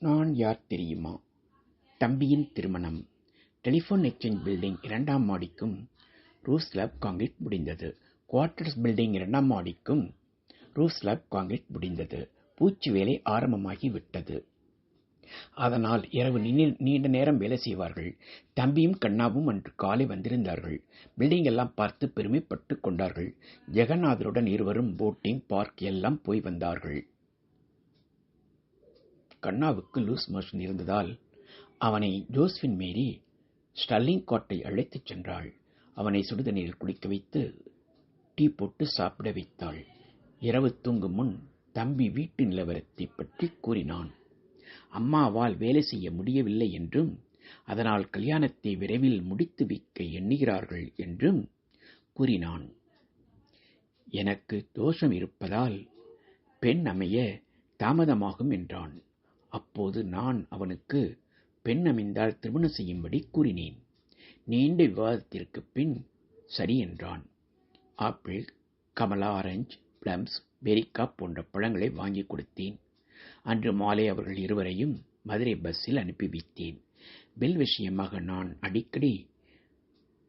நான் யார் தெரியுமா? தம்பியின் திருமணம். டெலிபோன் எக்ஸ்சேஞ்ச் பில்டிங் 2ஆம் மாடிக்கும் ரூஃப் ஸ்லாப் கான்கிரீட் முடிந்தது. குவார்ட்டர்ஸ் பில்டிங் 2ஆம் மாடிக்கும் ரூஃப் ஸ்லாப் கான்கிரீட் முடிந்தது. பூச்சு வேலை ஆரம்பமாகி விட்டது. அதனால் இரவு நீண்ட நேரம் வேலை செய்வார்கள். தம்பியும் கண்ணாவும் அன்று காலை வந்திருந்தார்கள். பில்டிங் எல்லாம் பார்த்து பெருமைப்பட்டு கொண்டார்கள். ஜெகநாதருடன் இருவரும் போட்டிங், பார்க் எல்லாம் போய் வந்தார்கள். கண்ணாவுக்கு லூஸ் மோஷன் இருந்ததால் அவனை ஜோஸ்பின் மேரி ஸ்டர்லிங் காட்டை அழைத்துச் சென்றாள். அவனை சுடுதண்ணீரில் குளிக்க வைத்து டீ போட்டு சாப்பிட வைத்தாள். இரவு தூங்கும் முன் தம்பி வீட்டு நிலவரத்தை பற்றி கூறினான். அம்மாவால் வேலை செய்ய முடியவில்லை என்றும் அதனால் கல்யாணத்தை விரைவில் முடித்து வைக்க எண்ணுகிறார்கள் என்றும் கூறினான். எனக்கு தோஷம் இருப்பதால் பெண் அமைய தாமதமாகும் என்றான். அப்போது நான் அவனுக்கு பெண் அமைந்தால் திருமணம் செய்யும்படி கூறினேன். நீண்ட விவாதத்திற்கு பின் சரி என்றான். ஆப்பிள், கமலா, ஆரஞ்சு, பிளம்ஸ், பெரிக்கா போன்ற பழங்களை வாங்கி கொடுத்தேன். அன்று மாலை அவர்கள் இருவரையும் மதுரை பஸ்ஸில் அனுப்பி வைத்தேன். பில் விஷயமாக நான் அடிக்கடி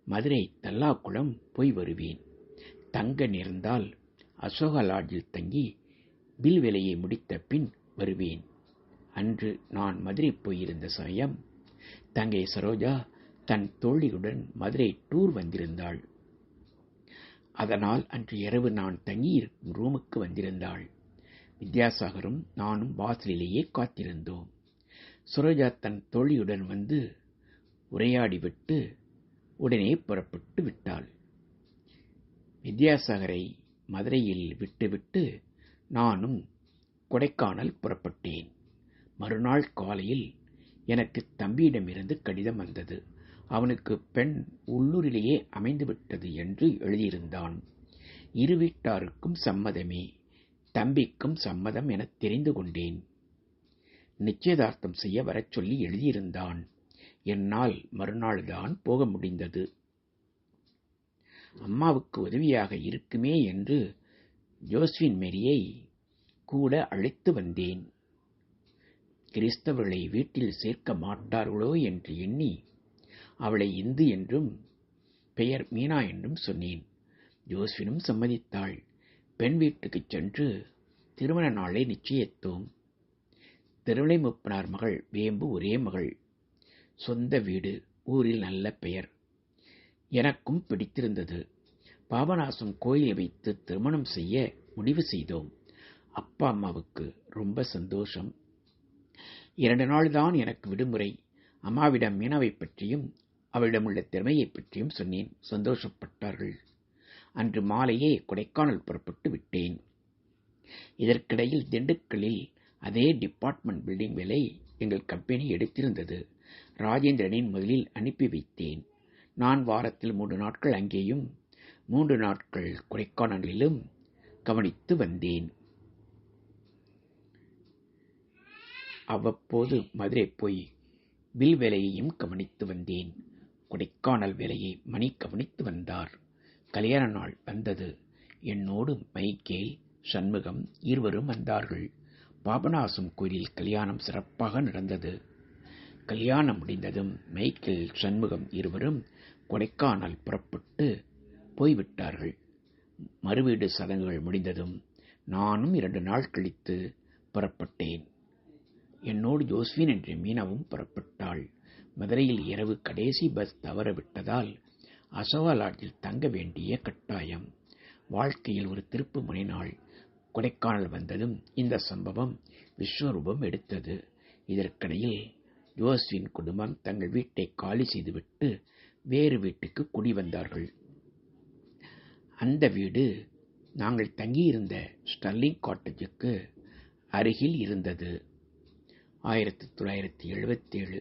மதுரை தல்லாக்குளம் போய் வருவேன். தங்க நேர்ந்தால் அசோகா லாட்ஜில் தங்கி பில் வேலையை முடித்த பின் வருவேன். அன்று நான் மதுரை போயிருந்த சமயம் தங்கை சரோஜா தன் தோழியுடன் மதுரை டூர் வந்திருந்தாள். அதனால் அன்று இரவு நான் தங்கியிருக்கும் ரூமுக்கு வந்திருந்தாள். வித்யாசாகரும் நானும் வாசலிலேயே காத்திருந்தோம். சரோஜா தன் தோழியுடன் வந்து உரையாடிவிட்டு உடனே புறப்பட்டு விட்டாள். வித்யாசாகரை மதுரையில் விட்டுவிட்டு நானும் கொடைக்கானல் புறப்பட்டேன். மறுநாள் காலையில் எனக்கு தம்பியிடமிருந்து கடிதம் வந்தது. அவனுக்கு பெண் உள்ளூரிலேயே அமைந்துவிட்டது என்று எழுதியிருந்தான். இரு வீட்டாருக்கும் சம்மதமே, தம்பிக்கும் சம்மதம் என தெரிந்து கொண்டேன். நிச்சயதார்த்தம் செய்ய வரச் சொல்லி எழுதியிருந்தான். என்னால் மறுநாள் தான் போக முடிந்தது. அம்மாவுக்கு உதவியாக இருக்குமே என்று ஜோஸ்பின் மேரியை கூட அழைத்து வந்தேன். கிறிஸ்தவர்களை வீட்டில் சேர்க்க மாட்டார்களோ என்று எண்ணி அவளை இந்து என்றும் பெயர் மீனா என்றும் சொன்னேன். ஜோஸ்பினும் சம்மதித்தாள். பெண் வீட்டுக்குச் சென்று திருமண நாளை நிச்சயித்தோம். திருவிலை முப்பனார் மகள் வேம்பு ஒரே மகள். சொந்த வீடு, ஊரில் நல்ல பெயர். எனக்கும் பிடித்திருந்தது. பாபநாசம் கோயிலை வைத்து திருமணம் செய்ய முடிவு செய்தோம். அப்பா அம்மாவுக்கு ரொம்ப சந்தோஷம். 2 நாள் தான் எனக்கு விடுமுறை. அம்மாவிடம் மீனாவை பற்றியும் அவளிடமுள்ள திறமையை பற்றியும் சொன்னேன். சந்தோஷப்பட்டார்கள். அன்று மாலையே கொடைக்கானல் புறப்பட்டு விட்டேன். இதற்கிடையில் திண்டுக்கல்லில் அதே டிபார்ட்மெண்ட் பில்டிங் வேலை எங்கள் கம்பெனி எடுத்திருந்தது. ராஜேந்திரனின் முதலில் அனுப்பி வைத்தேன். நான் வாரத்தில் 3 நாட்கள் அங்கேயும் 3 நாட்கள் கொடைக்கானலிலும் கவனித்து வந்தேன். அவ்வப்போது மதுரை போய் பில் வேலையையும் கவனித்து வந்தேன். கொடைக்கானல் வேலையை மணி கவனித்து வந்தார். கல்யாண நாள் வந்தது. என்னோடு மைக்கேல், சண்முகம் இருவரும் வந்தார்கள். பாபநாசம் கோயிலில் கல்யாணம் சிறப்பாக நடந்தது. கல்யாணம் முடிந்ததும் மைக்கேல், சண்முகம் இருவரும் கொடைக்கானல் புறப்பட்டு போய்விட்டார்கள். மறுவீடு சடங்குகள் முடிந்ததும் நானும் 2 நாள் கழித்து புறப்பட்டேன். என்னோடு ஜோஸ்பின் என்ற மீனாவும் புறப்பட்டாள். மதுரையில் இரவு கடைசி பஸ் தவறவிட்டதால் அசோகா லாட்ஜில் தங்க வேண்டிய கட்டாயம். வாழ்க்கையில் ஒரு திருப்பு முனை நாள். கொடைக்கானல் வந்ததும் இந்த சம்பவம் விஸ்வரூபம் எடுத்தது. இதற்கிடையில் ஜோஸ்பின் குடும்பம் தங்கள் வீட்டை காலி செய்துவிட்டு வேறு வீட்டுக்கு குடி வந்தார்கள். அந்த வீடு நாங்கள் தங்கியிருந்த ஸ்டர்லிங் காட்டேஜுக்கு அருகில் இருந்தது. 1977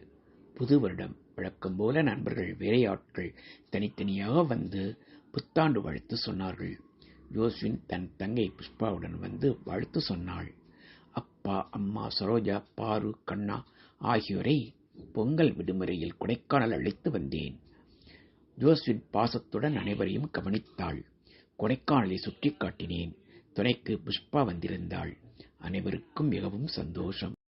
புது வருடம். வழக்கம் போல நண்பர்கள், வேலையாட்கள் தனித்தனியாக வந்து புத்தாண்டு வாழ்த்து சொன்னார்கள். ஜோஸ்பின் தன் தங்கை புஷ்பாவுடன் வந்து வாழ்த்து சொன்னாள். அப்பா, அம்மா, சரோஜா, பாரு, கண்ணா ஆகியோரை பொங்கல் விடுமுறையில் கொடைக்கானல் அழைத்து வந்தேன். ஜோஸ்பின் பாசத்துடன் அனைவரையும் கவனித்தாள். கொடைக்கானலை சுற்றி காட்டினேன். துணைக்கு புஷ்பா வந்திருந்தாள். அனைவருக்கும் மிகவும் சந்தோஷம்.